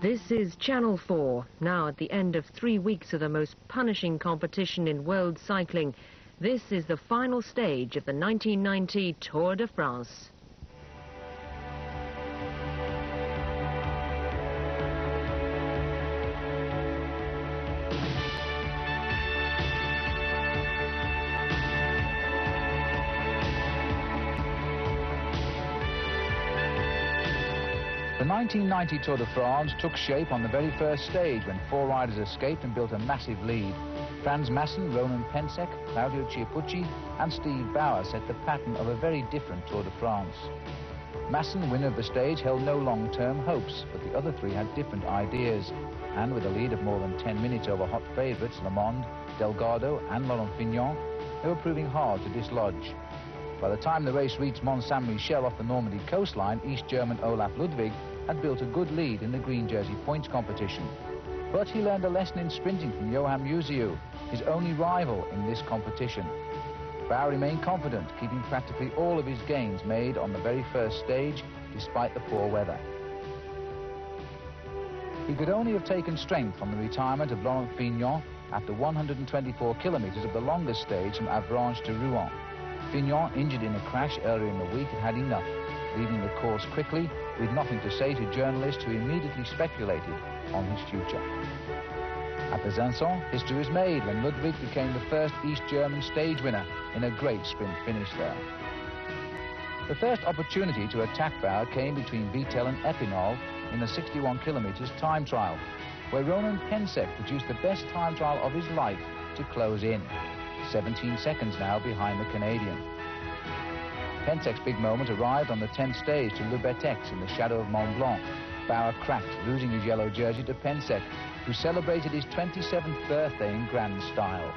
This is Channel 4, now at the end of 3 weeks of the most punishing competition in world cycling. This is the final stage of the 1990 Tour de France. The 1990 Tour de France took shape on the very first stage when four riders escaped and built a massive lead. Franz Masson, Ronan Pensek, Claudio Chiappucci and Steve Bauer set the pattern of a very different Tour de France. Masson, winner of the stage, held no long-term hopes, but the other three had different ideas. And with a lead of more than 10 minutes over hot favourites Le Monde, Delgado and Laurent Fignon, they were proving hard to dislodge. By the time the race reached Mont Saint-Michel off the Normandy coastline, East German Olaf Ludwig had built a good lead in the green jersey points competition. But he learned a lesson in sprinting from Johan Museeuw, his only rival in this competition. Bauer remained confident, keeping practically all of his gains made on the very first stage, despite the poor weather. He could only have taken strength from the retirement of Laurent Fignon after 124 kilometres of the longest stage from Avranches to Rouen. Fignon, injured in a crash earlier in the week, had had enough, leaving the course quickly with nothing to say to journalists who immediately speculated on his future. At Besançon, history was made when Ludwig became the first East German stage winner in a great sprint finish there. The first opportunity to attack Bauer came between Vittel and Epinal in the 61 kilometres time trial, where Ronan Pensek produced the best time trial of his life to close in, 17 seconds now behind the Canadian. Pensek's big moment arrived on the 10th stage to Le Betex in the shadow of Mont Blanc. Bauer cracked, losing his yellow jersey to Pensek, who celebrated his 27th birthday in grand style.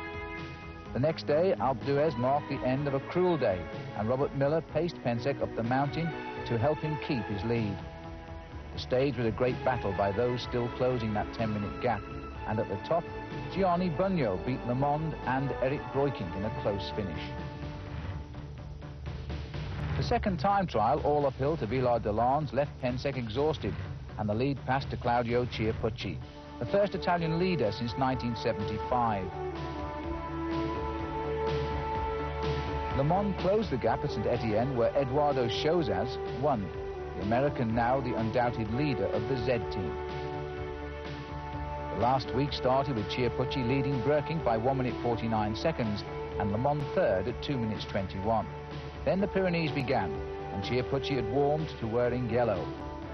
The next day, Alpe d'Huez marked the end of a cruel day, and Robert Miller paced Pensek up the mountain to help him keep his lead. The stage was a great battle by those still closing that 10-minute gap, and at the top, Gianni Bugno beat Le Monde and Eric Breukink in a close finish. The second time trial, all uphill to Villard-de-Lans, left Pensek exhausted, and the lead passed to Claudio Chiappucci, the first Italian leader since 1975. Le Monde closed the gap at Saint-Étienne, where Eduardo Chozas won, the American now the undoubted leader of the Z team. The last week started with Chiappucci leading Breukink by 1 minute 49 seconds and Le Monde third at 2 minutes 21. Then the Pyrenees began, and Chiappucci had warmed to wearing yellow.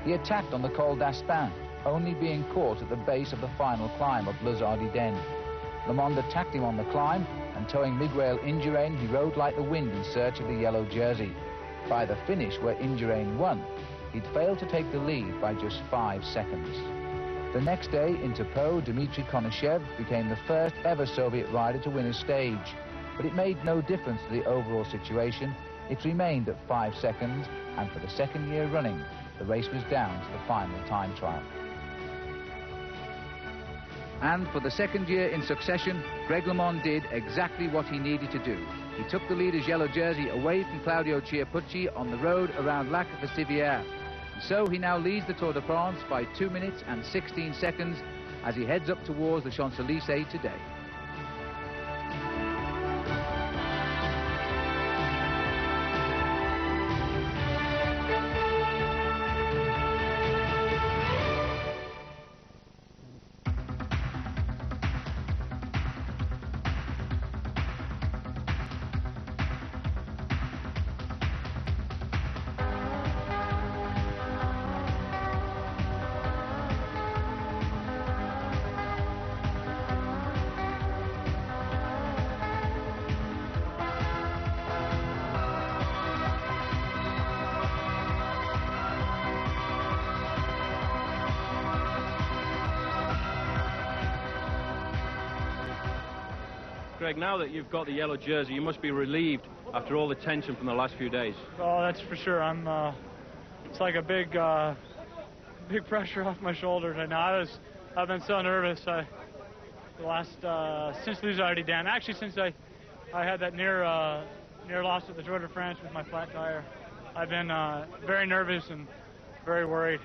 He attacked on the Col d'Aspin, only being caught at the base of the final climb of Les Ardennes. Le Monde attacked him on the climb, and towing Miguel Indurain, he rode like the wind in search of the yellow jersey. By the finish, where Indurain won, he'd failed to take the lead by just 5 seconds. The next day, in Pau, Dmitry Konashev became the first ever Soviet rider to win a stage. But it made no difference to the overall situation. It remained at 5 seconds, and for the second year running, the race was down to the final time trial. And for the second year in succession, Greg LeMond did exactly what he needed to do. He took the leader's yellow jersey away from Claudio Chiappucci on the road around Lac de Civière. And so he now leads the Tour de France by 2 minutes and 16 seconds as he heads up towards the Champs-Élysées today. Greg, now that you've got the yellow jersey, you must be relieved after all the tension from the last few days. Oh, that's for sure. It's like a big pressure off my shoulders right now. I've been so nervous. The last since Les Ardennes, actually since I had that near loss at the Tour de France with my flat tire, I've been very nervous and very worried.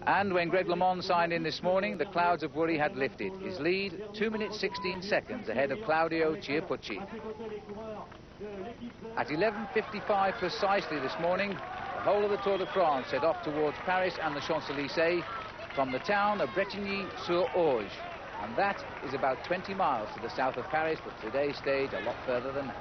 And when Greg LeMond signed in this morning, the clouds of worry had lifted. His lead, 2 minutes 16 seconds ahead of Claudio Chiappucci. At 11:55 precisely this morning, the whole of the Tour de France set off towards Paris and the Champs-Élysées from the town of Brétigny-sur-Orge. And that is about 20 miles to the south of Paris, but today's stage a lot further than that.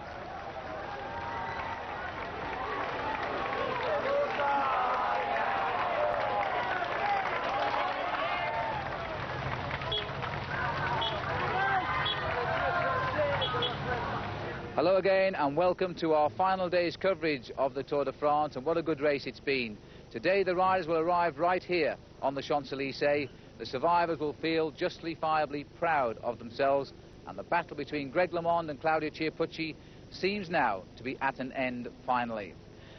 Hello again and welcome to our final day's coverage of the Tour de France, and what a good race it's been. Today the riders will arrive right here on the Champs-Élysées. The survivors will feel justifiably proud of themselves, and the battle between Greg LeMond and Claudio Chiappucci seems now to be at an end finally.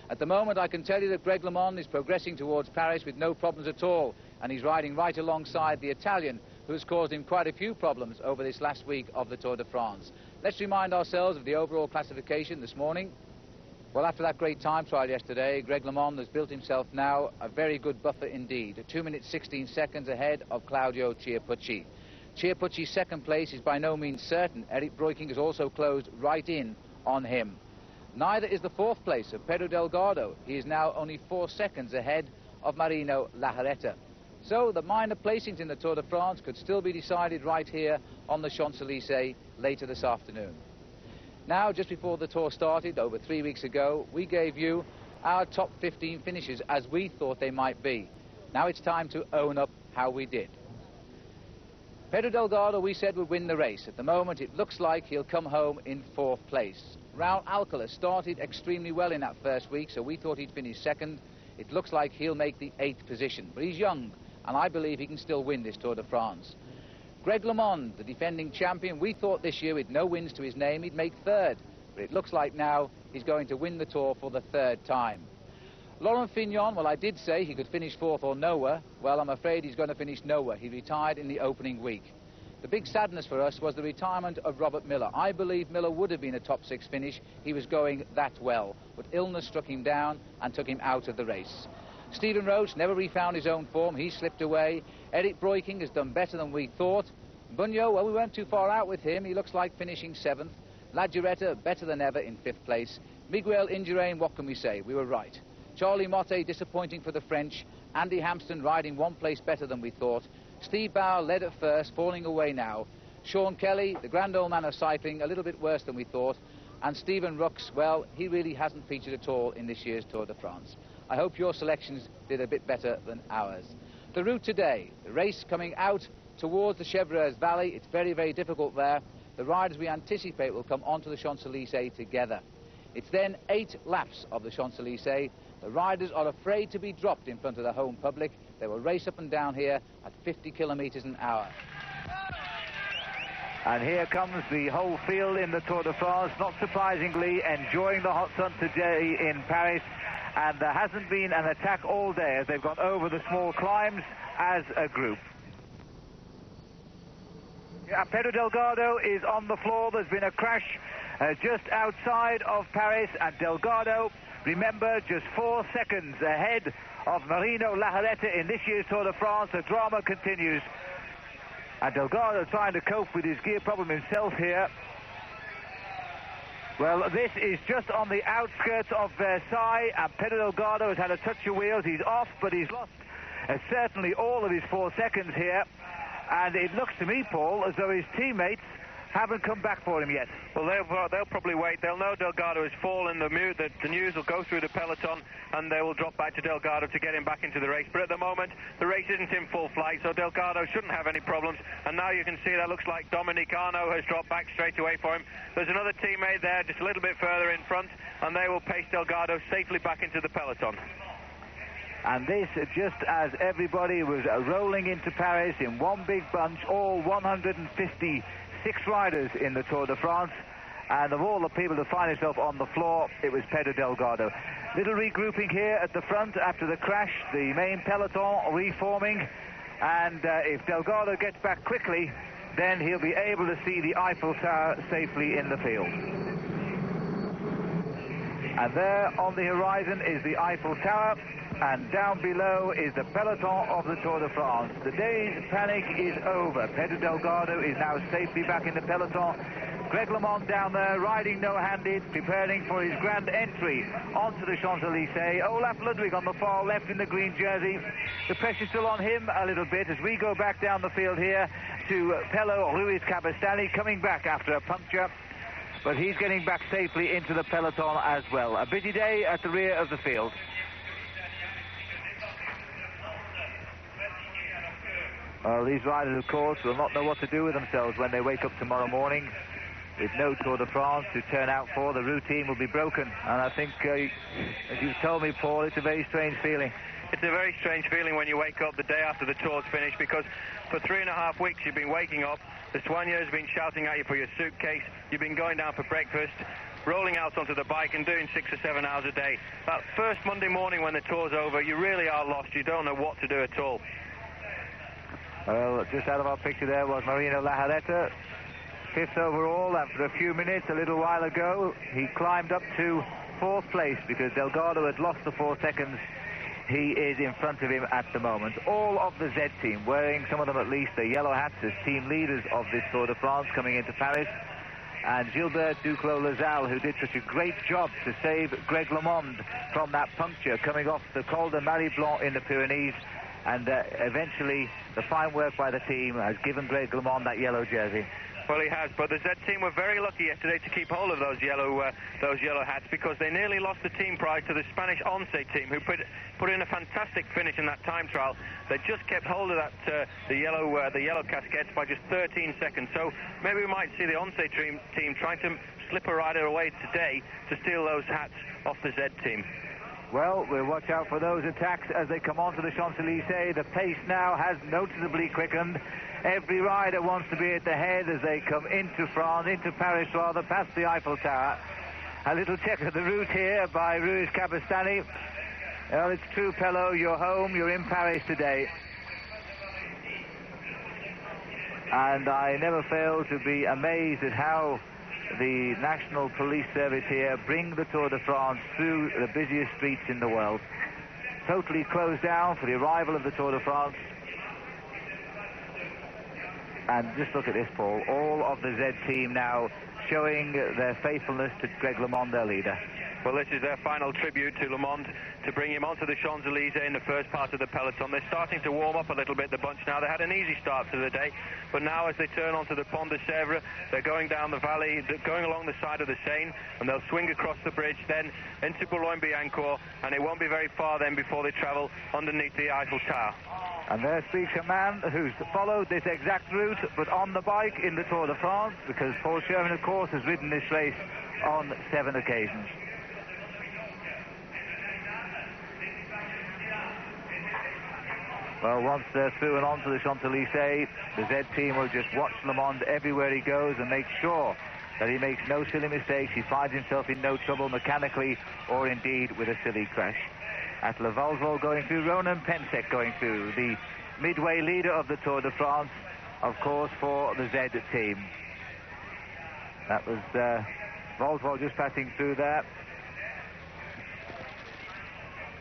At the moment I can tell you that Greg LeMond is progressing towards Paris with no problems at all, and he's riding right alongside the Italian who has caused him quite a few problems over this last week of the Tour de France. Let's remind ourselves of the overall classification this morning. Well, after that great time trial yesterday, Greg LeMond has built himself now a very good buffer indeed, 2 minutes 16 seconds ahead of Claudio Chiappucci. Chiappucci's second place is by no means certain. Eric Breukink has also closed right in on him. Neither is the fourth place of Pedro Delgado. He is now only 4 seconds ahead of Marino Lajarreta. So the minor placings in the Tour de France could still be decided right here on the Champs-Élysées later this afternoon. Now, just before the Tour started, over 3 weeks ago, we gave you our top 15 finishes as we thought they might be. Now it's time to own up how we did. Pedro Delgado, we said, would win the race. At the moment, it looks like he'll come home in 4th place. Raul Alcala started extremely well in that first week, so we thought he'd finish 2nd. It looks like he'll make the 8th position, but he's young, and I believe he can still win this Tour de France. Greg LeMond, the defending champion, we thought this year with no wins to his name he'd make 3rd, but it looks like now he's going to win the Tour for the 3rd time. Laurent Fignon, well, I did say he could finish 4th or nowhere. Well, I'm afraid he's going to finish nowhere. He retired in the opening week. The big sadness for us was the retirement of Robert Miller. I believe Miller would have been a top 6 finish. He was going that well, but illness struck him down and took him out of the race. Stephen Roche never refound his own form. He slipped away. Eric Breukink has done better than we thought. Bunyo, well, we weren't too far out with him. He looks like finishing 7th. Lajarreta, better than ever, in 5th place. Miguel Indurain, what can we say? We were right. Charlie Motte, disappointing for the French. Andy Hampsten riding 1 place better than we thought. Steve Bauer led at first, falling away now. Sean Kelly, the grand old man of cycling, a little bit worse than we thought. And Stephen Rooks, well, he really hasn't featured at all in this year's Tour de France. I hope your selections did a bit better than ours. The route today, the race coming out towards the Chevreuse Valley. It's very, very difficult there. The riders we anticipate will come onto the Champs-Élysées together. It's then 8 laps of the Champs-Élysées. The riders are afraid to be dropped in front of the home public. They will race up and down here at 50 kilometres an hour. And here comes the whole field in the Tour de France, not surprisingly enjoying the hot sun today in Paris. And there hasn't been an attack all day as they've gone over the small climbs as a group. Yeah, Pedro Delgado is on the floor. There's been a crash just outside of Paris, and Delgado, remember, just 4 seconds ahead of Marino Lajarreta in this year's Tour de France. The drama continues. And Delgado trying to cope with his gear problem himself here. Well, this is just on the outskirts of Versailles, and Pedro Delgado has had a touch of wheels. He's off, but he's lost certainly all of his 4 seconds here. And it looks to me, Paul, as though his teammates haven't come back for him yet. Well, they'll probably wait. They'll know Delgado has fallen. The news will go through the peloton, and they will drop back to Delgado to get him back into the race. But at the moment, the race isn't in full flight, so Delgado shouldn't have any problems. And now you can see that looks like Dominic Arnaud has dropped back straight away for him. There's another teammate there just a little bit further in front, and they will pace Delgado safely back into the peloton. And this just as everybody was rolling into Paris in one big bunch, all 156 riders in the Tour de France. And of all the people to find himself on the floor, it was Pedro Delgado. Little regrouping here at the front after the crash, the main peloton reforming. And if Delgado gets back quickly, then he'll be able to see the Eiffel Tower safely in the field. And there on the horizon is the Eiffel Tower. And down below is the peloton of the Tour de France. The day's panic is over. Pedro Delgado is now safely back in the peloton. Greg LeMond down there, riding no-handed, preparing for his grand entry onto the Champs-Élysées. Olaf Ludwig on the far left in the green jersey. The pressure's still on him a little bit as we go back down the field here to Pello Ruiz Cabestany, coming back after a puncture. But he's getting back safely into the peloton as well. A busy day at the rear of the field. Well, these riders, of course, will not know what to do with themselves when they wake up tomorrow morning. With no Tour de France to turn out for, the routine will be broken. And I think, as you've told me, Paul, it's a very strange feeling. It's a very strange feeling when you wake up the day after the Tour's finished, because for 3.5 weeks you've been waking up, the soigneur has been shouting at you for your suitcase, you've been going down for breakfast, rolling out onto the bike and doing 6 or 7 hours a day. That first Monday morning when the Tour's over, you really are lost. You don't know what to do at all. Well, just out of our picture there was Marino Lajareta, 5th overall, and for a few minutes a little while ago he climbed up to 4th place because Delgado had lost the 4 seconds. He is in front of him at the moment. All of the Z team wearing, some of them at least, their yellow hats as team leaders of this Tour de France coming into Paris. And Gilbert Duclos-Lassalle, who did such a great job to save Greg LeMond from that puncture coming off the Col de Marie Blanc in the Pyrenees. And eventually the fine work by the team has given Greg LeMond that yellow jersey. Well, he has, but the Z team were very lucky yesterday to keep hold of those yellow hats, because they nearly lost the team prize to the Spanish Once team, who put in a fantastic finish in that time trial. They just kept hold of that the yellow casquettes by just 13 seconds. So maybe we might see the Once team trying to slip a rider away today to steal those hats off the Z team. Well, we'll watch out for those attacks as they come onto the Champs-Élysées. The pace now has noticeably quickened. Every rider wants to be at the head as they come into France, into Paris rather, past the Eiffel Tower. A little check of the route here by Ruiz Cabestany. Well, it's true, Pello, you're home, you're in Paris today. And I never fail to be amazed at how the National Police Service here bring the Tour de France through the busiest streets in the world. Totally closed down for the arrival of the Tour de France. And just look at this, Paul. All of the Z team now showing their faithfulness to Greg LeMond, their leader. Well, this is their final tribute to LeMond, to bring him onto the Champs-Élysées in the first part of the peloton. They're starting to warm up a little bit, the bunch now. They had an easy start to the day, but now as they turn onto the Pont de Sèvres, they're going down the valley, going along the side of the Seine, and they'll swing across the bridge, then into Boulogne-Billancourt, and it won't be very far then before they travel underneath the Eiffel Tower. And there speaks a man who's followed this exact route, but on the bike in the Tour de France, because Paul Sherman, of course, has ridden this race on 7 occasions. Well, once they're through and onto the Champs-Élysées, the Z team will just watch LeMond everywhere he goes and make sure that he makes no silly mistakes. He finds himself in no trouble mechanically or indeed with a silly crash. At Le Valsvol going through, Ronan Pensek going through, the midway leader of the Tour de France, of course, for the Z team. That was Valsvol just passing through there.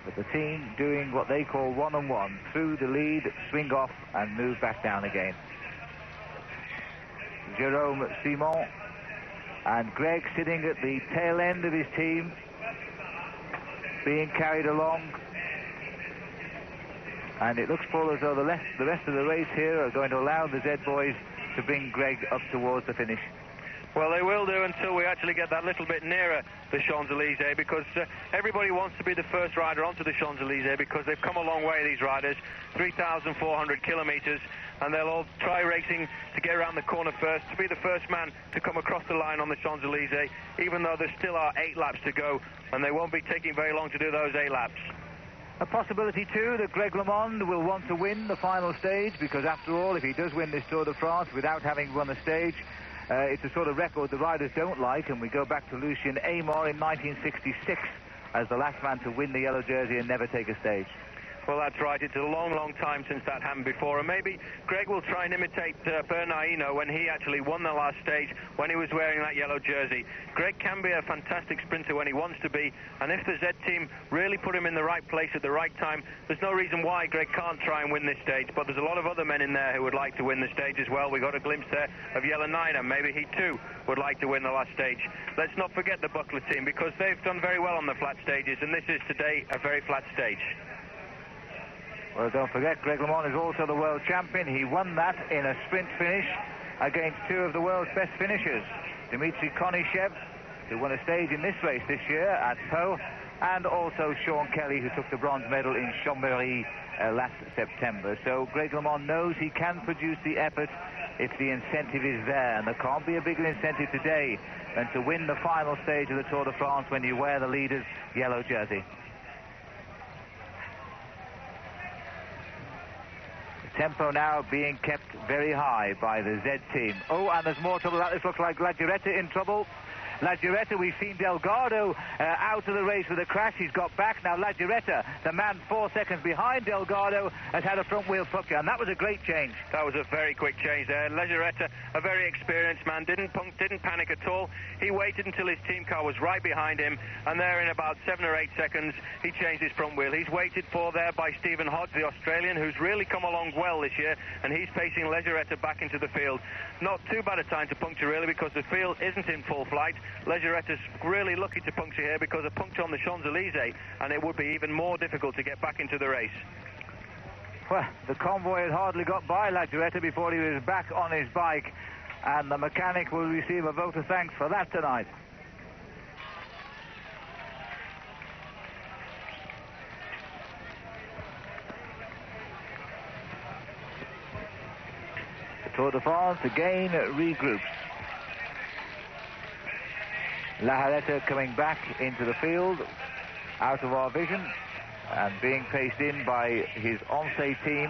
But the team doing what they call one-on-one, through the lead, swing off and move back down again. Jerome Simon and Greg sitting at the tail end of his team, being carried along. And it looks, Paul, as though the rest of the race here are going to allow the Z boys to bring Greg up towards the finish. Well, they will do until we actually get that little bit nearer the Champs-Élysées, because everybody wants to be the first rider onto the Champs-Élysées, because they've come a long way, these riders, 3,400 kilometers, and they'll all try racing to get around the corner first, to be the first man to come across the line on the Champs-Élysées, even though there still are 8 laps to go, and they won't be taking very long to do those 8 laps. A possibility, too, that Greg LeMond will want to win the final stage, because after all, if he does win this Tour de France without having won a stage, it's a sort of record the riders don't like, and we go back to Lucien Aymor in 1966 as the last man to win the yellow jersey and never take a stage. Well, that's right. It's a long, long time since that happened before. And maybe Greg will try and imitate Bernardino when he actually won the last stage, when he was wearing that yellow jersey. Greg can be a fantastic sprinter when he wants to be. And if the Z team really put him in the right place at the right time, there's no reason why Greg can't try and win this stage. But there's a lot of other men in there who would like to win the stage as well. We got a glimpse there of Yellow Niner. Maybe he too would like to win the last stage. Let's not forget the Buckler team, because they've done very well on the flat stages. And this is today a very flat stage. Well, don't forget, Greg LeMond is also the world champion. He won that in a sprint finish against two of the world's best finishers, Dmitry Konishev, who won a stage in this race this year at Pau, and also Sean Kelly, who took the bronze medal in Chambéry last September. So Greg LeMond knows he can produce the effort if the incentive is there, and there can't be a bigger incentive today than to win the final stage of the Tour de France when you wear the leader's yellow jersey. Tempo now being kept very high by the Z team. Oh, and there's more trouble. This looks like La Giretta in trouble. La Giretta, we've seen Delgado out of the race with a crash. He's got back. Now La Giretta, the man 4 seconds behind Delgado, has had a front wheel puncture, and that was a great change. That was a very quick change there. La Giretta, a very experienced man, didn't panic at all. He waited until his team car was right behind him, and there in about 7 or 8 seconds, he changed his front wheel. He's waited for there by Stephen Hodge, the Australian, who's really come along well this year, and he's pacing La Giretta back into the field. Not too bad a time to puncture, really, because the field isn't in full flight. La Giretta's really lucky to puncture here, because a puncture on the Champs-Élysées, and it would be even more difficult to get back into the race. Well, the convoy had hardly got by La Giretta before he was back on his bike, and the mechanic will receive a vote of thanks for that tonight. The Tour de France again regroups. La Giretta coming back into the field, out of our vision, and being paced in by his Once team,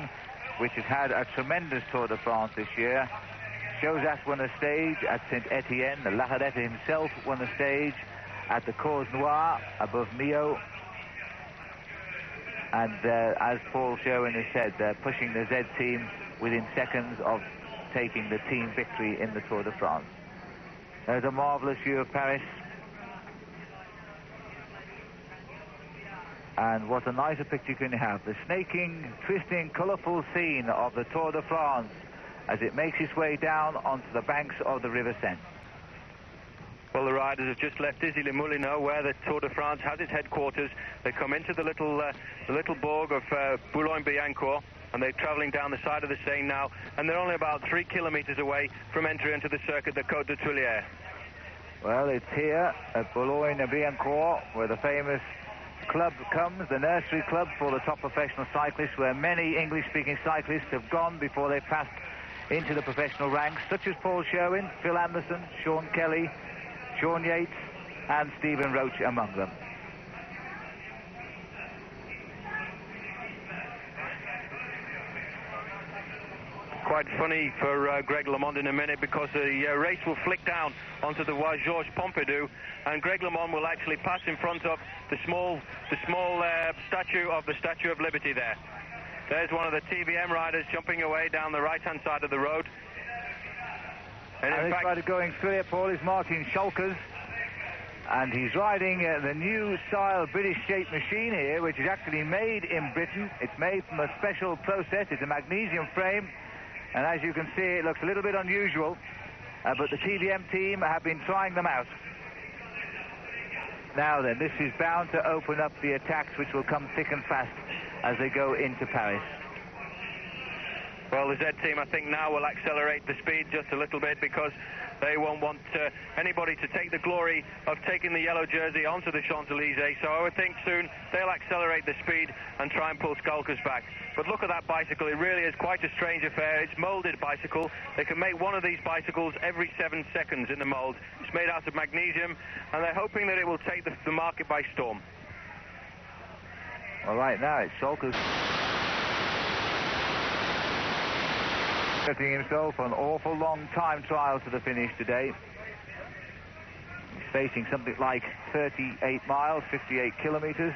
which has had a tremendous Tour de France this year. Josas won a stage at Saint-Etienne. La Giretta himself won a stage at the Cause Noire above Millau. And as Paul Sherwin has said, they're pushing the Z team within seconds of taking the team victory in the Tour de France. There's a marvellous view of Paris. And what a nicer picture can you have. The snaking, twisting, colourful scene of the Tour de France as it makes its way down onto the banks of the River Seine. Well, the riders have just left Issy-les-Moulineaux, where the Tour de France has its headquarters. They come into the little bourg of Boulogne-Billancourt, and they're travelling down the side of the Seine now, and they're only about 3 kilometres away from entry into the circuit, the Côte de Tuileries. Well, it's here at Boulogne-Billancourt where the famous club comes, the nursery club for the top professional cyclists, where many English-speaking cyclists have gone before they passed into the professional ranks, such as Paul Sherwin, Phil Anderson, Sean Kelly, Sean Yates, and Stephen Roach among them. Quite funny for Greg LeMond in a minute, because the race will flick down onto the Voie Georges Pompidou, and Greg LeMond will actually pass in front of the small statue of the Statue of Liberty there. There's one of the TVM riders jumping away down the right-hand side of the road. And this rider going through it, Paul, is Martin Schalkers, and he's riding the new style British-shaped machine here, which is actually made in Britain. It's made from a special process. It's a magnesium frame, and as you can see, it looks a little bit unusual, but the TVM team have been trying them out. Now then, this is bound to open up the attacks, which will come thick and fast as they go into Paris. Well, the Z team, I think, now will accelerate the speed just a little bit, because they won't want anybody to take the glory of taking the yellow jersey onto the Champs-Élysées. So I would think soon they'll accelerate the speed and try and pull Schalkers back. But look at that bicycle. It really is quite a strange affair. It's moulded bicycle. They can make one of these bicycles every 7 seconds in the mould. It's made out of magnesium, and they're hoping that it will take the market by storm. Well, right now it's Schalkers getting himself an awful long time trial to the finish today. He's facing something like 38 miles, 58 kilometres.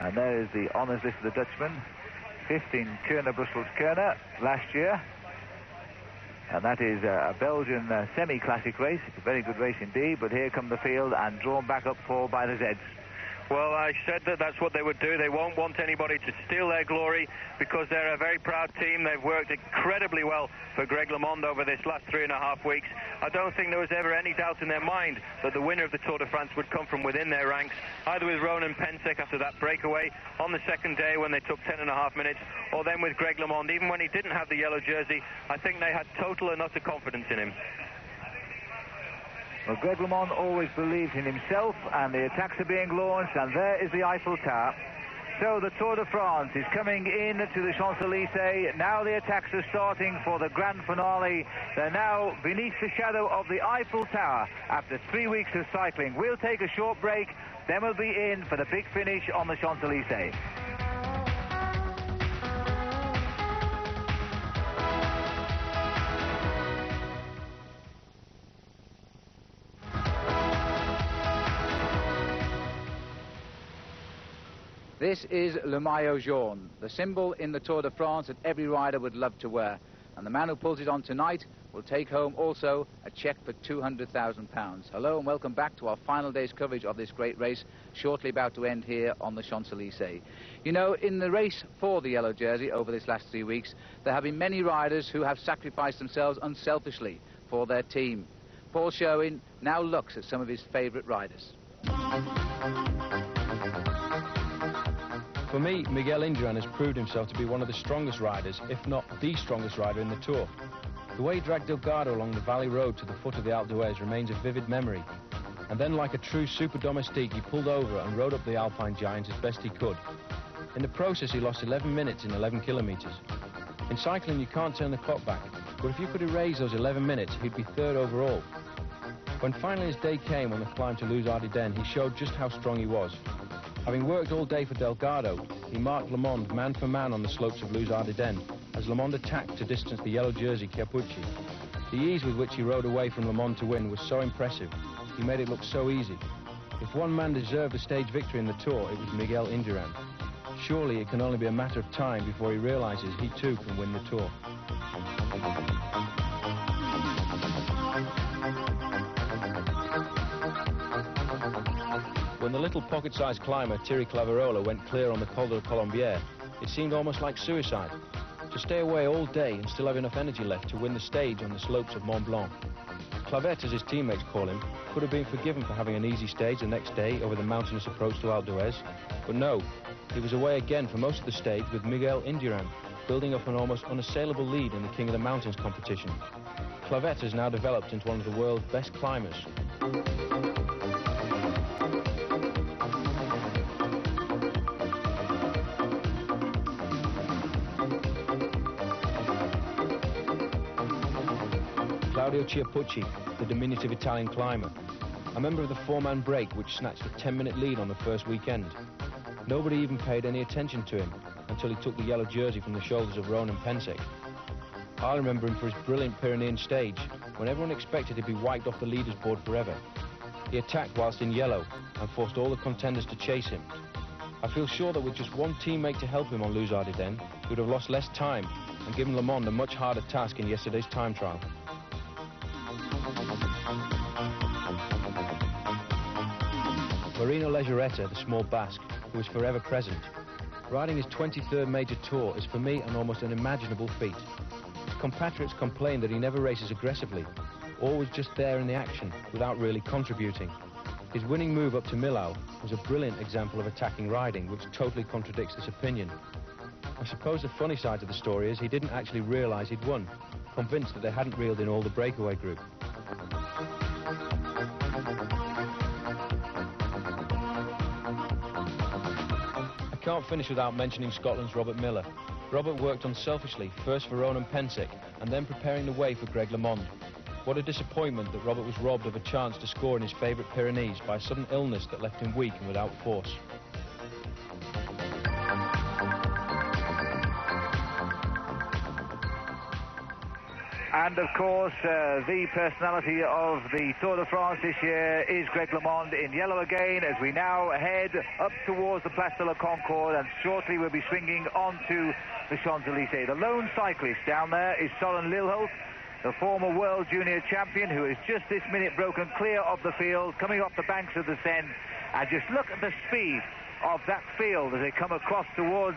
And there is the honours list of the Dutchman. 15 Kuurne Brussels Kuurne last year. And that is a Belgian semi-classic race. It's a very good race indeed, but here come the field and drawn back up for by the Zeds. Well, I said that that's what they would do. They won't want anybody to steal their glory because they're a very proud team. They've worked incredibly well for Greg LeMond over this last 3.5 weeks. I don't think there was ever any doubt in their mind that the winner of the Tour de France would come from within their ranks, either with Ronan Pensek after that breakaway on the second day when they took 10.5 minutes, or then with Greg LeMond. Even when he didn't have the yellow jersey, I think they had total and utter confidence in him. Well, Greg LeMond always believed in himself, and the attacks are being launched, and there is the Eiffel Tower. So the Tour de France is coming in to the Champs-Élysées. Now the attacks are starting for the grand finale. They're now beneath the shadow of the Eiffel Tower after 3 weeks of cycling. We'll take a short break, then we'll be in for the big finish on the Champs-Élysées. This is Le Maillot Jaune, the symbol in the Tour de France that every rider would love to wear. And the man who pulls it on tonight will take home also a cheque for £200,000. Hello and welcome back to our final day's coverage of this great race, shortly about to end here on the Champs-Élysées. You know, in the race for the yellow jersey over this last 3 weeks, there have been many riders who have sacrificed themselves unselfishly for their team. Paul Sherwin now looks at some of his favourite riders. For me, Miguel Indurain has proved himself to be one of the strongest riders, if not the strongest rider in the Tour. The way he dragged Delgado along the valley road to the foot of the Alpe d'Huez remains a vivid memory. And then, like a true super domestique, he pulled over and rode up the Alpine giants as best he could. In the process, he lost 11 minutes in 11 kilometres. In cycling, you can't turn the clock back, but if you could erase those 11 minutes, he'd be third overall. When finally his day came on the climb to Les Ardennes, he showed just how strong he was. Having worked all day for Delgado, he marked LeMond man for man on the slopes of Les Ardennes as LeMond attacked to distance the yellow jersey Chiappucci. The ease with which he rode away from LeMond to win was so impressive. He made it look so easy. If one man deserved a stage victory in the Tour, it was Miguel Indurain. Surely it can only be a matter of time before he realizes he too can win the Tour. When the little pocket-sized climber Thierry Claverola went clear on the Col de Colombière, it seemed almost like suicide. To stay away all day and still have enough energy left to win the stage on the slopes of Mont Blanc. Clavette, as his teammates call him, could have been forgiven for having an easy stage the next day over the mountainous approach to Alpe d'Huez, but no, he was away again for most of the stage with Miguel Indurain, building up an almost unassailable lead in the King of the Mountains competition. Clavette has now developed into one of the world's best climbers. Claudio Chiappucci, the diminutive Italian climber, a member of the four-man break which snatched a 10-minute lead on the first weekend. Nobody even paid any attention to him until he took the yellow jersey from the shoulders of Ronan Pensek. I remember him for his brilliant Pyrenean stage, when everyone expected he'd be wiped off the leaders board forever. He attacked whilst in yellow and forced all the contenders to chase him. I feel sure that with just one teammate to help him on Les Ardennes, he would have lost less time and given LeMond a much harder task in yesterday's time trial. Marino Lejarreta, the small Basque, who is forever present. Riding his 23rd major tour is for me an almost unimaginable feat. His compatriots complain that he never races aggressively, always just there in the action, without really contributing. His winning move up to Millau was a brilliant example of attacking riding, which totally contradicts this opinion. I suppose the funny side of the story is he didn't actually realise he'd won, convinced that they hadn't reeled in all the breakaway group. I can't finish without mentioning Scotland's Robert Miller. Robert worked unselfishly, first for Ronan Pensek, and then preparing the way for Greg LeMond. What a disappointment that Robert was robbed of a chance to score in his favourite Pyrenees by a sudden illness that left him weak and without force. And of course, the personality of the Tour de France this year is Greg LeMond in yellow again, as we now head up towards the Place de la Concorde, and shortly we'll be swinging onto the Champs-Élysées. The lone cyclist down there is Søren Lilholt, the former world junior champion, who has just this minute broken clear of the field, coming off the banks of the Seine. And just look at the speed of that field as they come across towards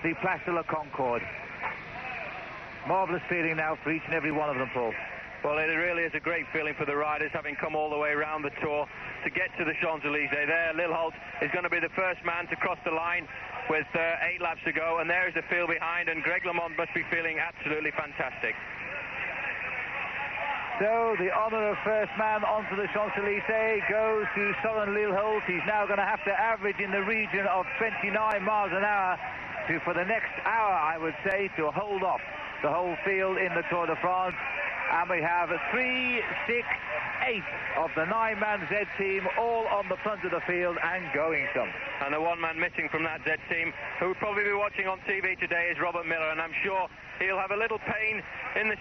the Place de la Concorde. Marvellous feeling now for each and every one of them, Paul. Well, it really is a great feeling for the riders, having come all the way around the Tour to get to the Champs-Élysées. There, Lilholt is going to be the first man to cross the line with 8 laps to go, and there is the field behind, and Greg LeMond must be feeling absolutely fantastic. So the honour of first man onto the Champs-Élysées goes to Søren Lilholt. He's now going to have to average in the region of 29 miles an hour for the next hour, I would say, to hold off the whole field in the Tour de France. And we have 3, 6, 8 of the 9-man Z team all on the front of the field and going some. And the one man missing from that Z team, who will probably be watching on TV today, is Robert Miller, and I'm sure he'll have a little pain in his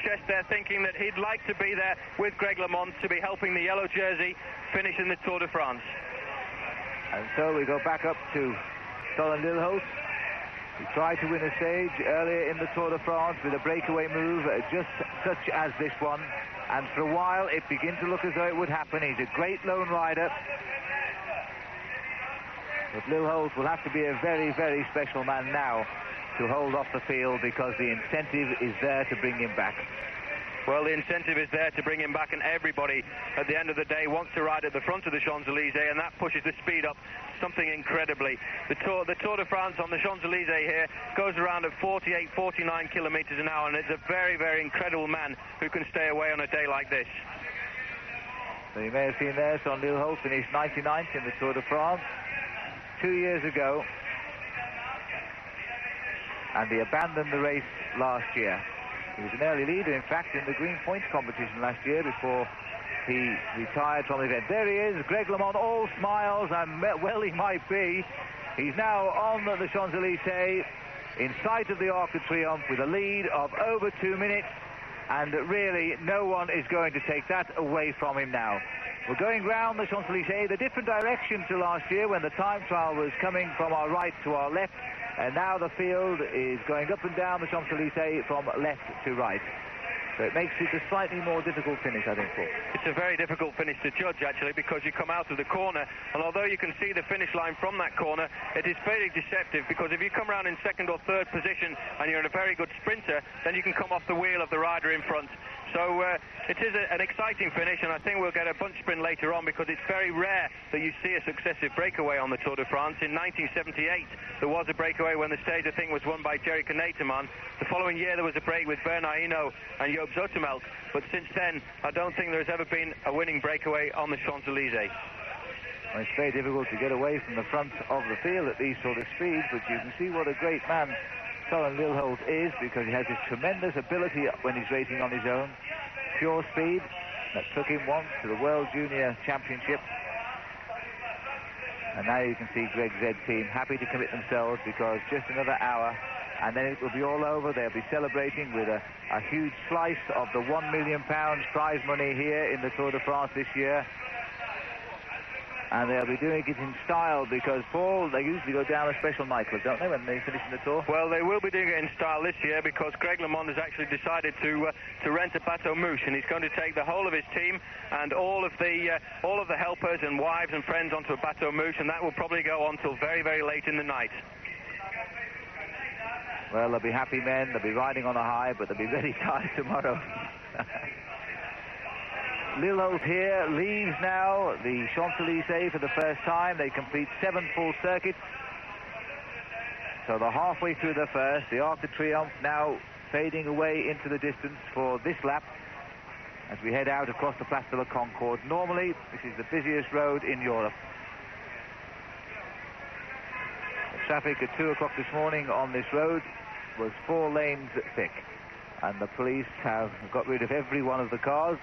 chest there, thinking that he'd like to be there with Greg LeMond to be helping the yellow jersey finish in the Tour de France. And so we go back up to Søren Lilholt. He tried to win a stage earlier in the Tour de France with a breakaway move just such as this one, and for a while it began to look as though it would happen. He's a great lone rider, but Lilholt will have to be a very, very special man now to hold off the field, because the incentive is there to bring him back. Well, the incentive is there to bring him back, and everybody at the end of the day wants to ride at the front of the Champs-Élysées, and that pushes the speed up something incredibly. The Tour de France on the Champs-Élysées here goes around at 48, 49 kilometers an hour, and it's a very, very incredible man who can stay away on a day like this. So you may have seen there, Søren Lilholt finished 99th in the Tour de France 2 years ago, and he abandoned the race last year. He was an early leader, in fact, in the Green Points competition last year before he retired from the event. There he is, Greg LeMond, all smiles, and well he might be. He's now on the Champs-Élysées in sight of the Arc de Triomphe with a lead of over 2 minutes, and really no one is going to take that away from him now. We're going round the Champs-Élysées, the different direction to last year when the time trial was coming from our right to our left, and now the field is going up and down the Champs-Élysées from left to right. So it makes it a slightly more difficult finish, I think, Paul. It's a very difficult finish to judge, actually, because you come out of the corner, and although you can see the finish line from that corner, it is very deceptive, because if you come around in second or third position and you're a very good sprinter, then you can come off the wheel of the rider in front. So it is an exciting finish, and I think we'll get a bunch sprint later on, because it's very rare that you see a successive breakaway on the Tour de France. In 1978, there was a breakaway when the stage, I think, was won by Jerry Knetemann. The following year, there was a break with Bernard Hinault and Joop Zoetemelk, but since then, I don't think there has ever been a winning breakaway on the Champs-Élysées. Well, it's very difficult to get away from the front of the field at these sort of speeds, but you can see what a great man Søren Lilholt is, because he has this tremendous ability when he's racing on his own. Pure speed that took him once to the World Junior Championship. And now you can see Greg's Z team happy to commit themselves, because just another hour and then it will be all over. They'll be celebrating with a huge slice of the £1 million prize money here in the Tour de France this year. And they'll be doing it in style, because, Paul, they usually go down a special nightclub, don't they, when they finish in the Tour? Well, they will be doing it in style this year, because Greg LeMond has actually decided to rent a bateau mouche, and he's going to take the whole of his team and all of the helpers and wives and friends onto a bateau mouche, and that will probably go on till very, very late in the night. Well, they'll be happy men. They'll be riding on a high, but they'll be very tired tomorrow. Lilholt here leaves now the Champs-Élysées for the first time. They complete 7 full circuits. So they're halfway through the first. The Arc de Triomphe now fading away into the distance for this lap as we head out across the Place de la Concorde. Normally, this is the busiest road in Europe. The traffic at 2 o'clock this morning on this road was 4 lanes thick, and the police have got rid of every one of the cars.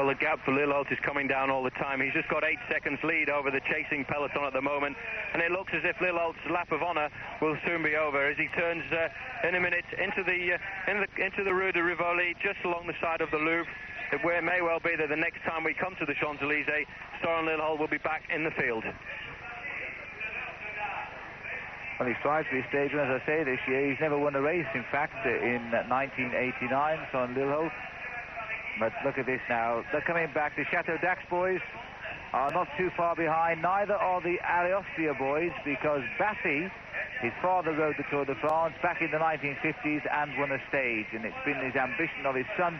Well, the gap for Lilholt is coming down all the time. He's just got 8 seconds lead over the chasing peloton at the moment, and it looks as if Lilholt's lap of honour will soon be over as he turns in a minute into the Rue de Rivoli, just along the side of the Louvre. It may well be that the next time we come to the Champs-Élysées, Soren Lilholt will be back in the field. Well, he strives to be a stage winner, as I say, this year. He's never won a race, in fact, in 1989, Soren Lilholt. But look at this now. They're coming back. The Chateau d'Ax boys are not too far behind. Neither are the Austria boys, because Baffy, his father rode the Tour de France back in the 1950s and won a stage. And it's been his ambition of his son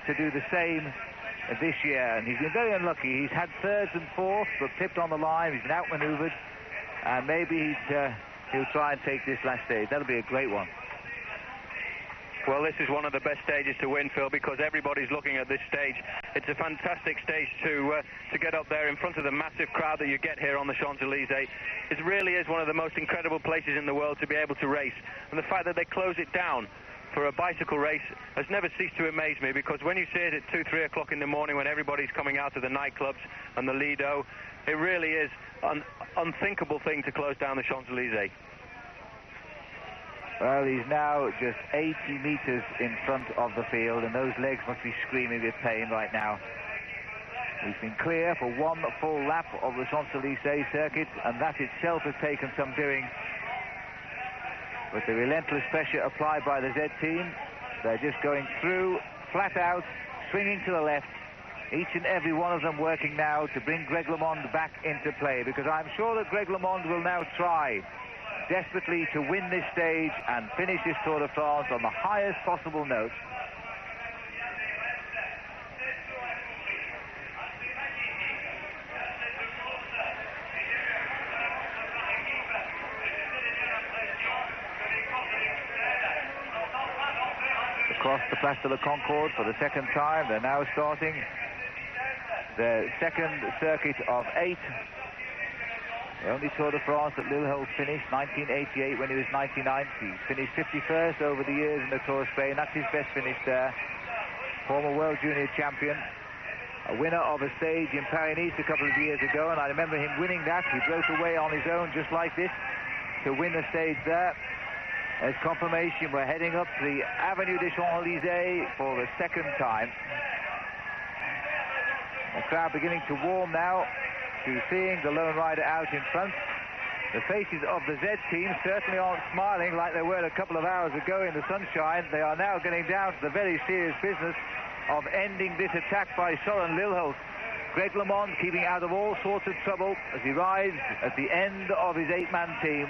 to do the same this year. And he's been very unlucky. He's had thirds and fourths, but tipped on the line. He's been outmaneuvered. And maybe he'll try and take this last stage. That'll be a great one. Well, this is one of the best stages to win, Phil, because everybody's looking at this stage. It's a fantastic stage to get up there in front of the massive crowd that you get here on the Champs-Élysées. It really is one of the most incredible places in the world to be able to race. And the fact that they close it down for a bicycle race has never ceased to amaze me, because when you see it at 2, 3 o'clock in the morning when everybody's coming out of the nightclubs and the Lido, it really is an unthinkable thing to close down the Champs-Élysées. Well, he's now just 80 meters in front of the field, and those legs must be screaming with pain right now. He's been clear for one full lap of the Champs-Élysées circuit, and that itself has taken some doing. With the relentless pressure applied by the Z team, they're just going through, flat out, swinging to the left. Each and every one of them working now to bring Greg LeMond back into play, because I'm sure that Greg LeMond will now try desperately to win this stage and finish this Tour de France on the highest possible note. Across the Place de la Concorde for the second time. They're now starting their second circuit of 8. The only Tour de France that Lilholt finished, 1988 when he was 99. He finished 51st over the years in the Tour of Spain. That's his best finish there. Former World Junior Champion. A winner of a stage in Paris-Nice a couple of years ago, and I remember him winning that. He broke away on his own just like this to win the stage there. As confirmation, we're heading up to the Avenue des Champs-Élysées for the second time. The crowd beginning to warm now to seeing the lone rider out in front. The faces of the Z team certainly aren't smiling like they were a couple of hours ago in the sunshine. They are now getting down to the very serious business of ending this attack by Soren Lilholt. Greg LeMond keeping out of all sorts of trouble as he rides at the end of his 8-man team.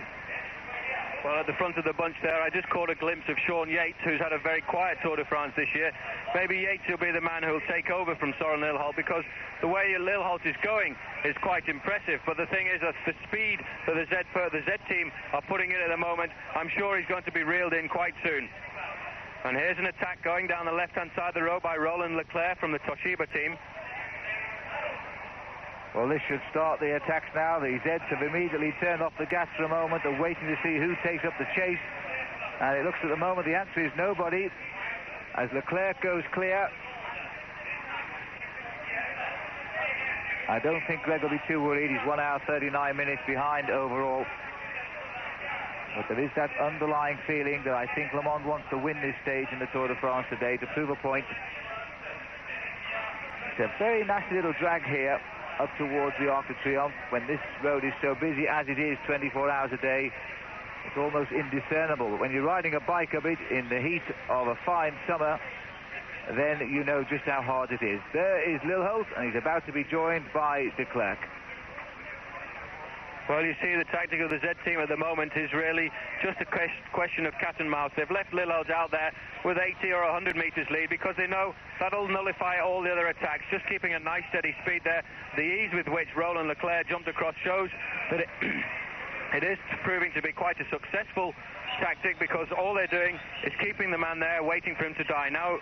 Well, at the front of the bunch there, I just caught a glimpse of Sean Yates, who's had a very quiet Tour de France this year. Maybe Yates will be the man who will take over from Soren Lilholt, because the way Lilholt is going is quite impressive. But the thing is that the speed that the Z team are putting in at the moment, I'm sure he's going to be reeled in quite soon. And here's an attack going down the left-hand side of the road by Roland Leclerc from the Toshiba team. Well, this should start the attacks now. The Zeds have immediately turned off the gas for a moment. They're waiting to see who takes up the chase. And it looks at the moment the answer is nobody, as Leclerc goes clear. I don't think Greg will be too worried. He's 1 hour 39 minutes behind overall. But there is that underlying feeling that I think LeMond wants to win this stage in the Tour de France today to prove a point. It's a very nasty little drag here up towards the Arc de Triomphe. When this road is so busy as it is 24 hours a day, it's almost indiscernible. But when you're riding a bike up it in the heat of a fine summer, then you know just how hard it is. There is Lilholt, and he's about to be joined by de Klerk. Well, you see, the tactic of the Z team at the moment is really just a question of cat and mouse. They've left Lilholt out there with 80 or 100 meters lead because they know that'll nullify all the other attacks. Just keeping a nice steady speed there. The ease with which Roland Leclerc jumped across shows that it is proving to be quite a successful tactic, because all they're doing is keeping the man there waiting for him to die. Now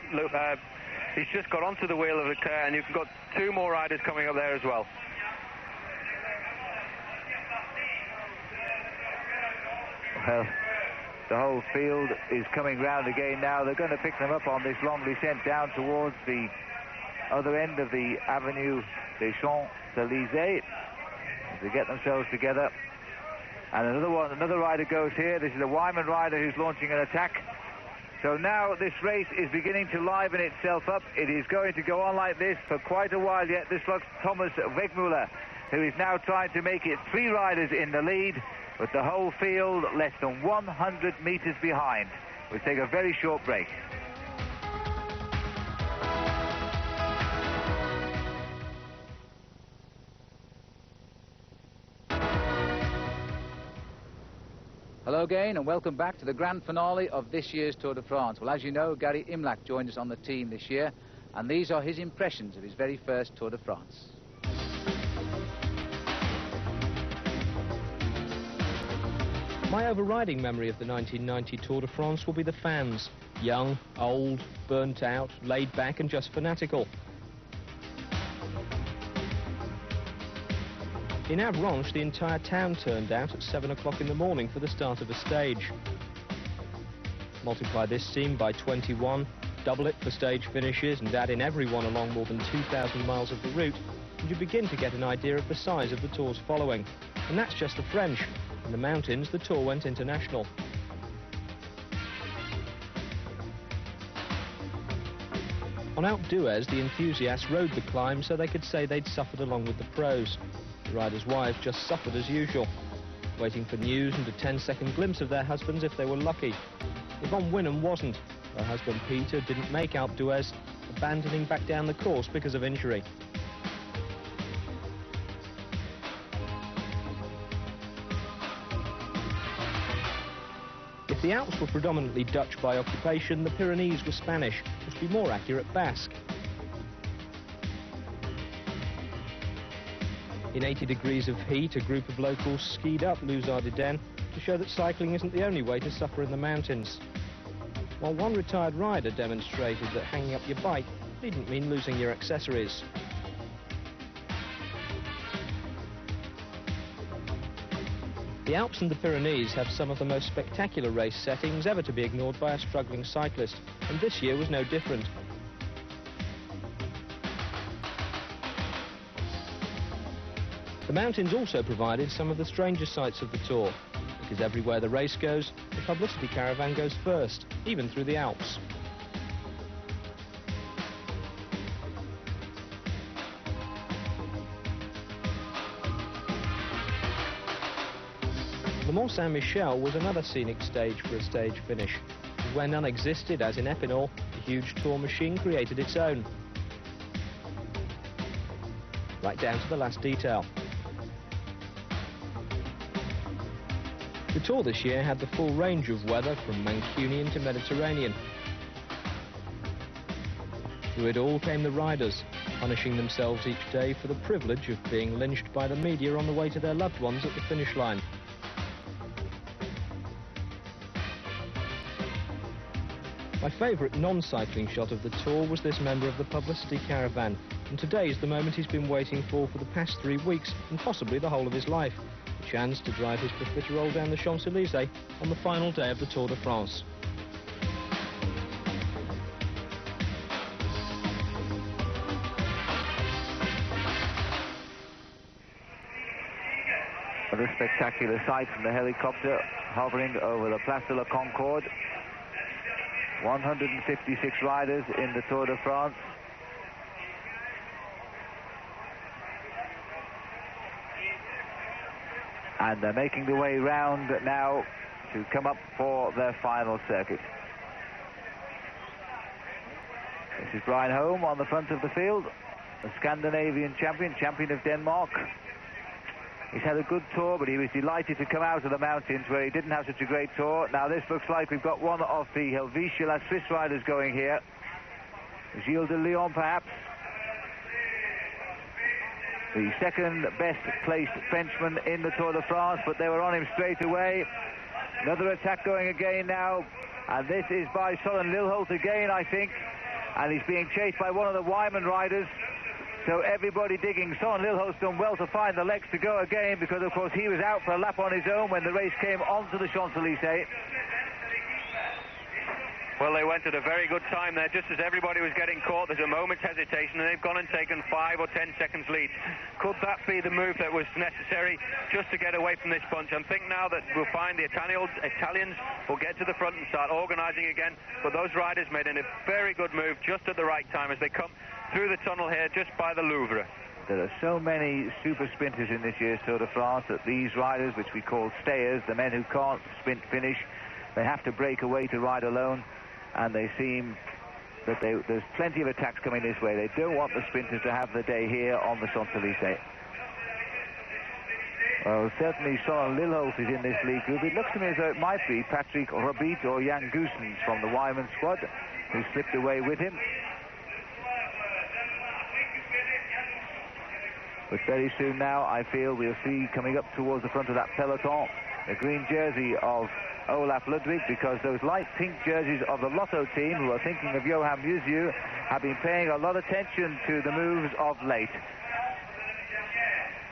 he's just got onto the wheel of Leclerc, and you've got 2 more riders coming up there as well. Well, the whole field is coming round again now. They're going to pick them up on this long descent down towards the other end of the Avenue des Champs-Élysées as they get themselves together. And another rider goes here. This is a Wyman rider who's launching an attack. So now this race is beginning to liven itself up. It is going to go on like this for quite a while yet. This looks Thomas Wegmuller, who is now trying to make it 3 riders in the lead, but the whole field less than 100 meters behind. We'll take a very short break. Hello again and welcome back to the grand finale of this year's Tour de France. Well, as you know, Gary Imlach joined us on the team this year, and these are his impressions of his very first Tour de France. My overriding memory of the 1990 Tour de France will be the fans. Young, old, burnt out, laid back and just fanatical. In Avranches, the entire town turned out at 7 o'clock in the morning for the start of a stage. Multiply this scene by 21, double it for stage finishes and add in everyone along more than 2,000 miles of the route, and you begin to get an idea of the size of the Tour's following. And that's just the French. In the mountains, the Tour went international. On Alpe d'Huez, the enthusiasts rode the climb so they could say they'd suffered along with the pros. The riders' wives just suffered as usual, waiting for news and a 10-second glimpse of their husbands if they were lucky. Yvonne Winham wasn't. Her husband Peter didn't make Alpe d'Huez, abandoning back down the course because of injury. If the Alps were predominantly Dutch by occupation, the Pyrenees were Spanish, or to be more accurate, Basque. In 80 degrees of heat, a group of locals skied up Les Ardennes to show that cycling isn't the only way to suffer in the mountains. While one retired rider demonstrated that hanging up your bike needn't mean losing your accessories. The Alps and the Pyrenees have some of the most spectacular race settings ever to be ignored by a struggling cyclist, and this year was no different. The mountains also provided some of the stranger sights of the Tour, because everywhere the race goes, the publicity caravan goes first, even through the Alps. The Mont Saint-Michel was another scenic stage for a stage finish. Where none existed, as in Epinal, the huge Tour machine created its own. Right down to the last detail. The Tour this year had the full range of weather from Mancunian to Mediterranean. Through it all came the riders, punishing themselves each day for the privilege of being lynched by the media on the way to their loved ones at the finish line. My favourite non-cycling shot of the Tour was this member of the publicity caravan, and today is the moment he's been waiting for the past 3 weeks and possibly the whole of his life. A chance to drive his profiterole down the Champs-Élysées on the final day of the Tour de France. What a spectacular sight from the helicopter hovering over the Place de la Concorde. 156 riders in the Tour de France. And they're making the way round now to come up for their final circuit. This is Brian Holm on the front of the field, a Scandinavian champion of Denmark. He's had a good tour, but he was delighted to come out of the mountains where he didn't have such a great tour. Now this looks like we've got one of the Helvetia La Swiss riders going here. Gilles de Lyon, perhaps. The second best placed Frenchman in the Tour de France, but they were on him straight away. Another attack going again now, and this is by Soren Lilholt again, I think, and he's being chased by one of the Wyman riders. So everybody digging. Soren Lilholt's done well to find the legs to go again, because of course he was out for a lap on his own when the race came onto the Champs-Élysées. Well, they went at a very good time there. Just as everybody was getting caught, there's a moment's hesitation, and they've gone and taken 5 or 10 seconds lead. Could that be the move that was necessary just to get away from this bunch? I think now that we'll find the Italians will get to the front and start organising again. But those riders made a very good move just at the right time as they come through the tunnel here just by the Louvre. There are so many super sprinters in this year's Tour de France that these riders, which we call stayers, the men who can't sprint finish, they have to break away to ride alone. And they seem that there's plenty of attacks coming this way. They don't want the sprinters to have the day here on the Champs-Élysées. Well, certainly Sean Lilholt is in this league group. It looks to me as though it might be Patrick Robit or Jan Goossens from the Wyman squad who slipped away with him. But very soon now, I feel we'll see coming up towards the front of that peloton the green jersey of Olaf Ludwig, because those light pink jerseys of the Lotto team, who are thinking of Johan Museeuw, have been paying a lot of attention to the moves of late.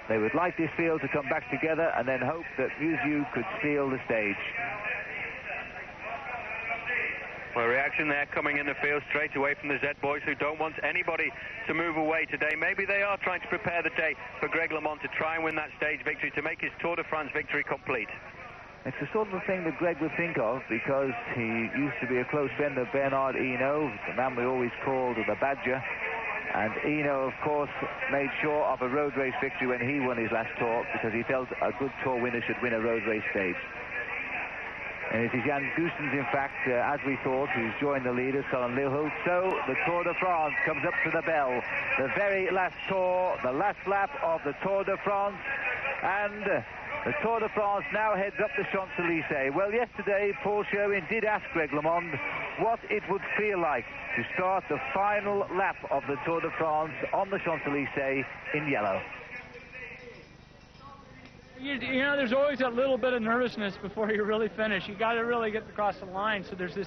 They would like this field to come back together and then hope that Museeuw could steal the stage. Well, reaction there coming in the field straight away from the Z boys, who don't want anybody to move away today. Maybe they are trying to prepare the day for Greg LeMond to try and win that stage victory, to make his Tour de France victory complete. It's the sort of thing that Greg would think of, because he used to be a close friend of Bernard Hinault, the man we always called the Badger. And Hinault, of course, made sure of a road race victory when he won his last Tour, because he felt a good Tour winner should win a road race stage. And it is Jan Goossens, in fact, as we thought, who's joined the leader, Søren Lilholt. So the Tour de France comes up to the bell. The very last Tour, the last lap of the Tour de France. And the Tour de France now heads up the Champs-Élysées. Well, yesterday, Paul Sherwin did ask Greg LeMond what it would feel like to start the final lap of the Tour de France on the Champs-Élysées in yellow. You know, there's always a little bit of nervousness before you really finish. You got to really get across the line, so there's this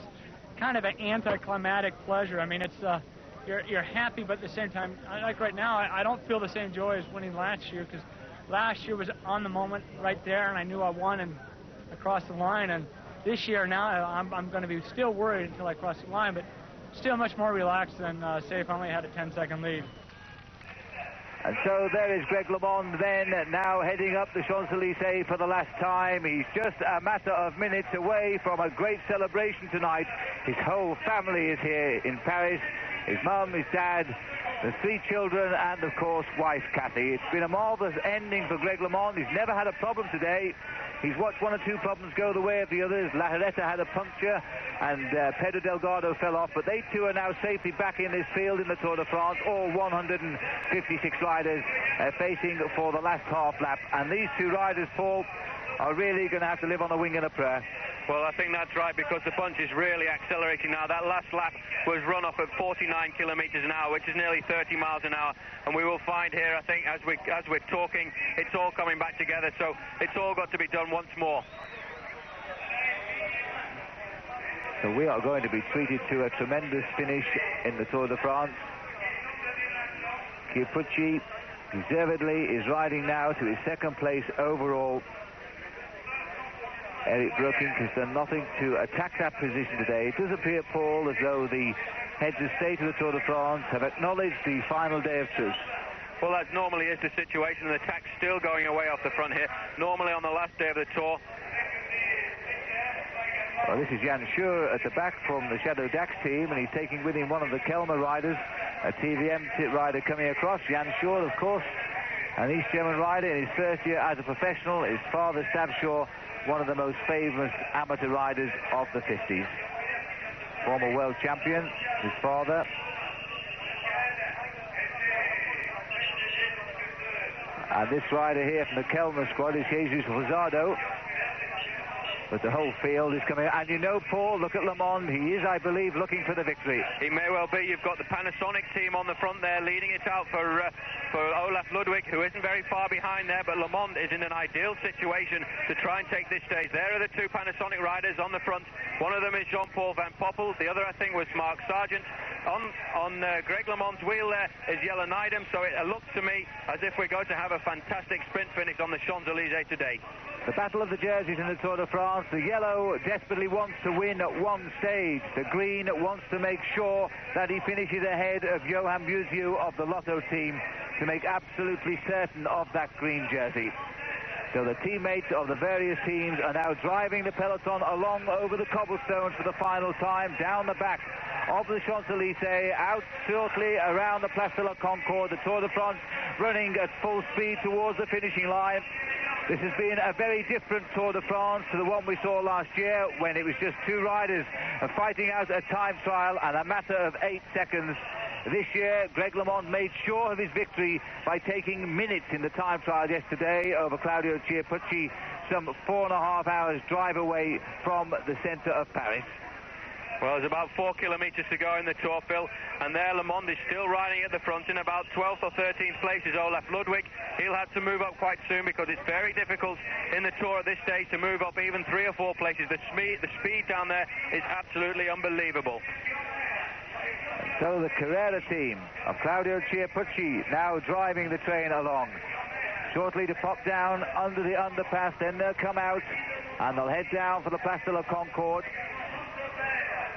kind of an anticlimactic pleasure. I mean, it's you're happy, but at the same time, like right now, I don't feel the same joy as winning last year, because last year was on the moment right there, and I knew I won and across the line. And this year now, I'm going to be still worried until I cross the line, but still much more relaxed than say if I only had a 10-second lead. And so there is Greg LeMond then, now heading up the Champs-Élysées for the last time. He's just a matter of minutes away from a great celebration tonight. His whole family is here in Paris. His mum, his dad, the 3 children, and of course wife Kathy. It's been a marvellous ending for Greg LeMond. He's never had a problem today. He's watched 1 or 2 problems go the way of the others. Larreta had a puncture and Pedro Delgado fell off, but they too are now safely back in this field in the Tour de France. All 156 riders facing for the last half lap. And these 2 riders, Paul, are really going to have to live on a wing and a prayer. Well, I think that's right, because the bunch is really accelerating now. That last lap was run off at 49 kilometers an hour, which is nearly 30 miles an hour. And we will find here, I think, as we're talking, it's all coming back together. So it's all got to be done once more. So we are going to be treated to a tremendous finish in the Tour de France. Chiappucci deservedly is riding now to his 2nd place overall. Eric Brookink has done nothing to attack that position today. It does appear, Paul, as though the heads of state of the Tour de France have acknowledged the final day of truce. Well, that normally is the situation. The attack's still going away off the front here. Normally on the last day of the Tour. Well, this is Jan Schur at the back from the Shadow Dax team, and he's taking with him one of the Kelmer riders, a TVM rider coming across. Jan Schur, of course, an East German rider in his 1st year as a professional. His father, Stav Schur, one of the most famous amateur riders of the 50s. Former world champion, his father. And this rider here from the Kelmer squad is Jesus Rosado. But the whole field is coming. And you know, Paul, look at LeMond. He is, I believe, looking for the victory. He may well be. You've got the Panasonic team on the front there, leading it out for Olaf Ludwig, who isn't very far behind there. But LeMond is in an ideal situation to try and take this stage. There are the 2 Panasonic riders on the front. One of them is Jean-Paul Van Poppel. The other, I think, was Mark Sargent. On Greg LeMond's wheel there is Jelle Neidem. So it looks to me as if we're going to have a fantastic sprint finish on the Champs-Élysées today. The battle of the jerseys in the Tour de France. The yellow desperately wants to win at one stage. The green wants to make sure that he finishes ahead of Johan Museeuw of the Lotto team to make absolutely certain of that green jersey. So the teammates of the various teams are now driving the peloton along over the cobblestones for the final time, down the back of the Champs-Élysées, out shortly around the Place de la Concorde. The Tour de France running at full speed towards the finishing line. This has been a very different Tour de France to the one we saw last year, when it was just two riders fighting out a time trial and a matter of 8 seconds. This year, Greg LeMond made sure of his victory by taking minutes in the time trial yesterday over Claudio Chiappucci, some 4.5 hours drive away from the centre of Paris. Well, there's about 4 kilometres to go in the Tour, Phil, and there LeMond is still riding at the front in about 12th or 13th place is Olaf Ludwig. He'll have to move up quite soon because it's very difficult in the Tour at this stage to move up even 3 or 4 places. The speed down there is absolutely unbelievable. So the Carrera team of Claudio Chiappucci now driving the train along. Shortly to pop down under the underpass, then they'll come out and they'll head down for the Place de la Concorde.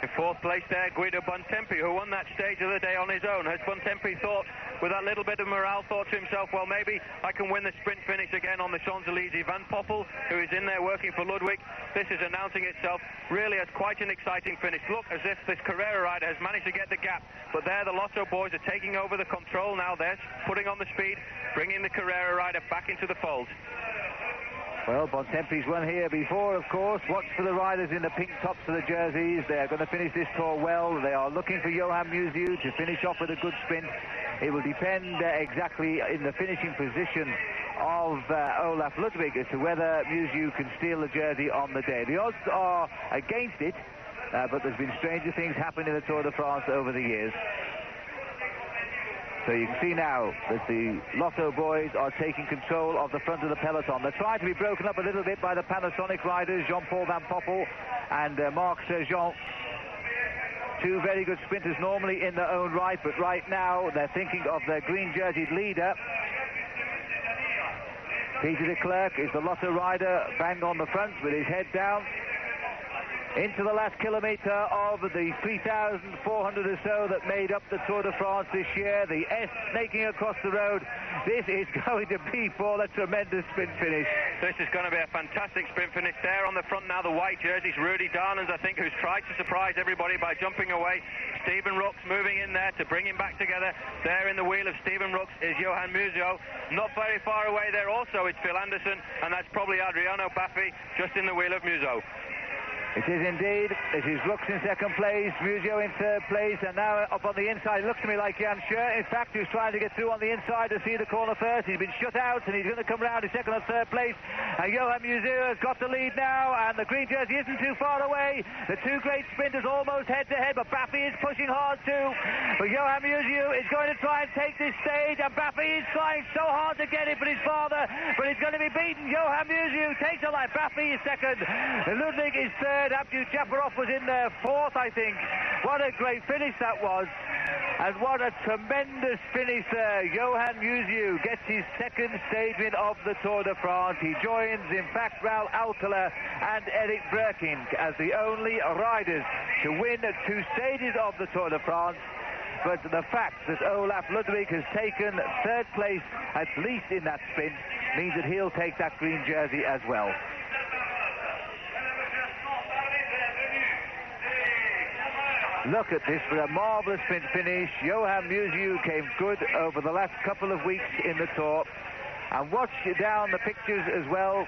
In 4th place there, Guido Bontempi, who won that stage the other day on his own. Has Bontempi thought, with that little bit of morale, thought to himself, well, maybe I can win the sprint finish again on the Champs-Élysées. Van Poppel, who is in there working for Ludwig, this is announcing itself really as quite an exciting finish. Look, as if this Carrera rider has managed to get the gap, but there the Lotto boys are taking over the control now. They're putting on the speed, bringing the Carrera rider back into the fold. Well, Bontempi's won here before, of course. Watch for the riders in the pink tops of the jerseys. They're going to finish this Tour well. They are looking for Johan Museeuw to finish off with a good sprint. It will depend exactly in the finishing position of Olaf Ludwig as to whether Museeuw can steal the jersey on the day. The odds are against it, but there's been stranger things happen in the Tour de France over the years. So you can see now that the Lotto boys are taking control of the front of the peloton. They're trying to be broken up a little bit by the Panasonic riders, Jean-Paul Van Poppel and Marc Sergent. Two very good sprinters normally in their own right, but right now they're thinking of their green-jerseyed leader. Peter de Klerk is the Lotto rider, bang on the front with his head down. Into the last kilometre of the 3,400 or so that made up the Tour de France this year. The S snaking across the road. This is going to be for a tremendous sprint finish. This is going to be a fantastic sprint finish. There on the front now, the white jerseys, Rudy Darnans, I think, who's tried to surprise everybody by jumping away. Stephen Rooks moving in there to bring him back together. There in the wheel of Stephen Rooks is Johan Museeuw. Not very far away there also is Phil Anderson, and that's probably Adriano Baffi just in the wheel of Museeuw. It is indeed. It is Rooks in second place, Museeuw in third place, and now up on the inside. It looks to me like Jan Scher, in fact, who's trying to get through on the inside to see the corner first. He's been shut out, and he's going to come round in second or third place. And Johan Museeuw has got the lead now, and the green jersey isn't too far away. The two great sprinters almost head-to-head, but Baffi is pushing hard too. But Johan Museeuw is going to try and take this stage, and Baffi is trying so hard to get it for his father, but he's going to be beaten. Johan Museeuw takes a line. Baffi is second. Ludwig is third. Abdu Japarov was in there fourth, I think. What a great finish that was. And what a tremendous finish there. Johan Museeuw gets his second stage win of the Tour de France. He joins, in fact, Raul Alcala and Eric Breukink as the only riders to win 2 stages of the Tour de France. But the fact that Olaf Ludwig has taken third place, at least in that sprint, means that he'll take that green jersey as well. Look at this for a marvellous sprint finish. Johan Museeuw came good over the last couple of weeks in the Tour. And watch down the pictures as well.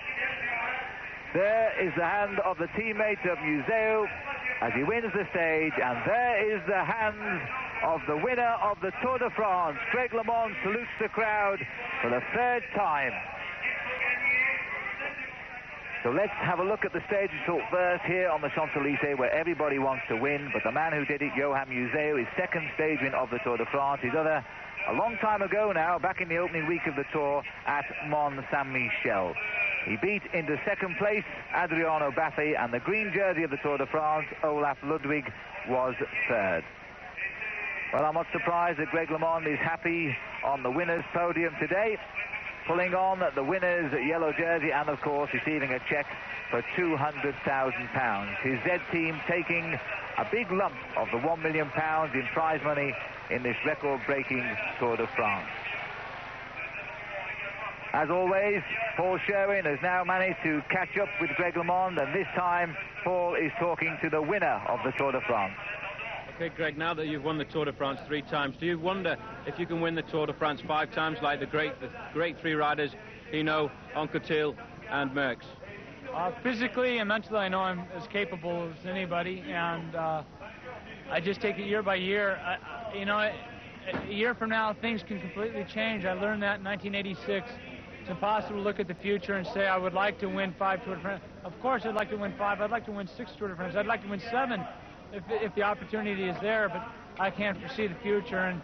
There is the hand of the teammate of Museeuw as he wins the stage. And there is the hand of the winner of the Tour de France. Greg LeMond salutes the crowd for the 3rd time. So let's have a look at the stage result first here on the Champs-Élysées, where everybody wants to win, but the man who did it, Johan Museeuw, his 2nd stage win of the Tour de France. His other, a long time ago now, back in the opening week of the Tour at Mont Saint-Michel. He beat into 2nd place Adriano Baffi, and the green jersey of the Tour de France, Olaf Ludwig, was 3rd. Well, I'm not surprised that Greg LeMond is happy on the winner's podium today. pulling on the winner's yellow jersey and, of course, receiving a cheque for £200,000. His Z team taking a big lump of the £1 million in prize money in this record-breaking Tour de France. As always, Paul Sherwin has now managed to catch up with Greg LeMond, and this time Paul is talking to the winner of the Tour de France. Okay, Greg, now that you've won the Tour de France 3 times, do you wonder if you can win the Tour de France 5 times like the great 3 riders, Hinault, Anquetil and Merckx? Physically and mentally, I know I'm as capable as anybody, and I just take it year by year. You know, a year from now, things can completely change. I learned that in 1986. It's impossible to look at the future and say, I would like to win 5 Tour de France. Of course, I'd like to win 5. I'd like to win 6 Tour de France. I'd like to win 7 if the opportunity is there, but I can't foresee the future, and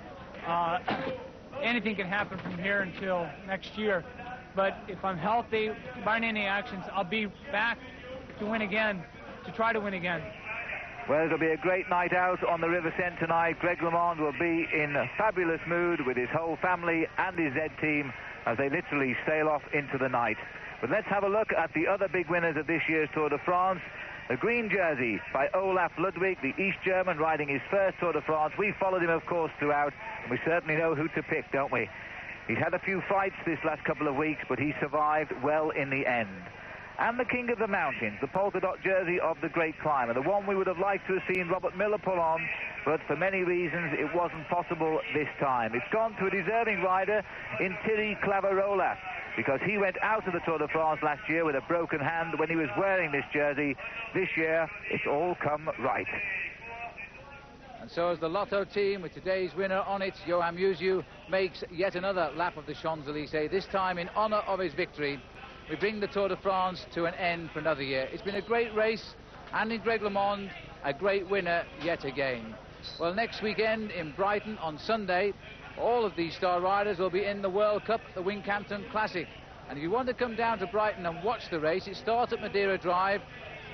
anything can happen from here until next year. But if I'm healthy, barring any actions, I'll be back to win again, to try to win again. Well, it'll be a great night out on the River Seine tonight. Greg LeMond will be in a fabulous mood with his whole family and his Z team as they literally sail off into the night. But let's have a look at the other big winners of this year's Tour de France. The green jersey by Olaf Ludwig, the East German, riding his first Tour de France. We followed him, of course, throughout, and we certainly know who to pick, don't we? He's had a few fights this last couple of weeks, but he survived well in the end. And the King of the Mountains, the polka dot jersey of the great climber, the one we would have liked to have seen Robert Miller pull on, but for many reasons it wasn't possible this time. It's gone to a deserving rider in Thierry Claverola, because he went out of the Tour de France last year with a broken hand when he was wearing this jersey. This year, it's all come right. And so as the Lotto team, with today's winner on it, Johan Museeuw, makes yet another lap of the Champs-Élysées, this time in honour of his victory, we bring the Tour de France to an end for another year. It's been a great race, and in Greg LeMond, a great winner yet again. Well, next weekend in Brighton on Sunday, all of these star riders will be in the World Cup, the Wincanton Classic. And if you want to come down to Brighton and watch the race, it starts at Madeira Drive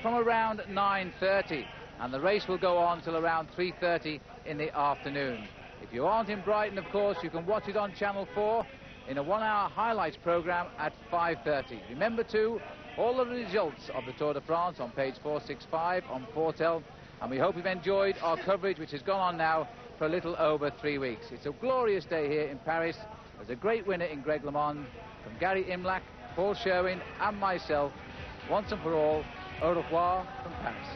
from around 9:30. And the race will go on till around 3:30 in the afternoon. If you aren't in Brighton, of course, you can watch it on Channel 4 in a 1-hour highlights programme at 5:30. Remember too, all of the results of the Tour de France on page 465 on Portel. And we hope you've enjoyed our coverage, which has gone on now for a little over 3 weeks. It's a glorious day here in Paris. There's a great winner in Greg LeMond. From Gary Imlach, Paul Sherwin and myself, once and for all, au revoir from Paris.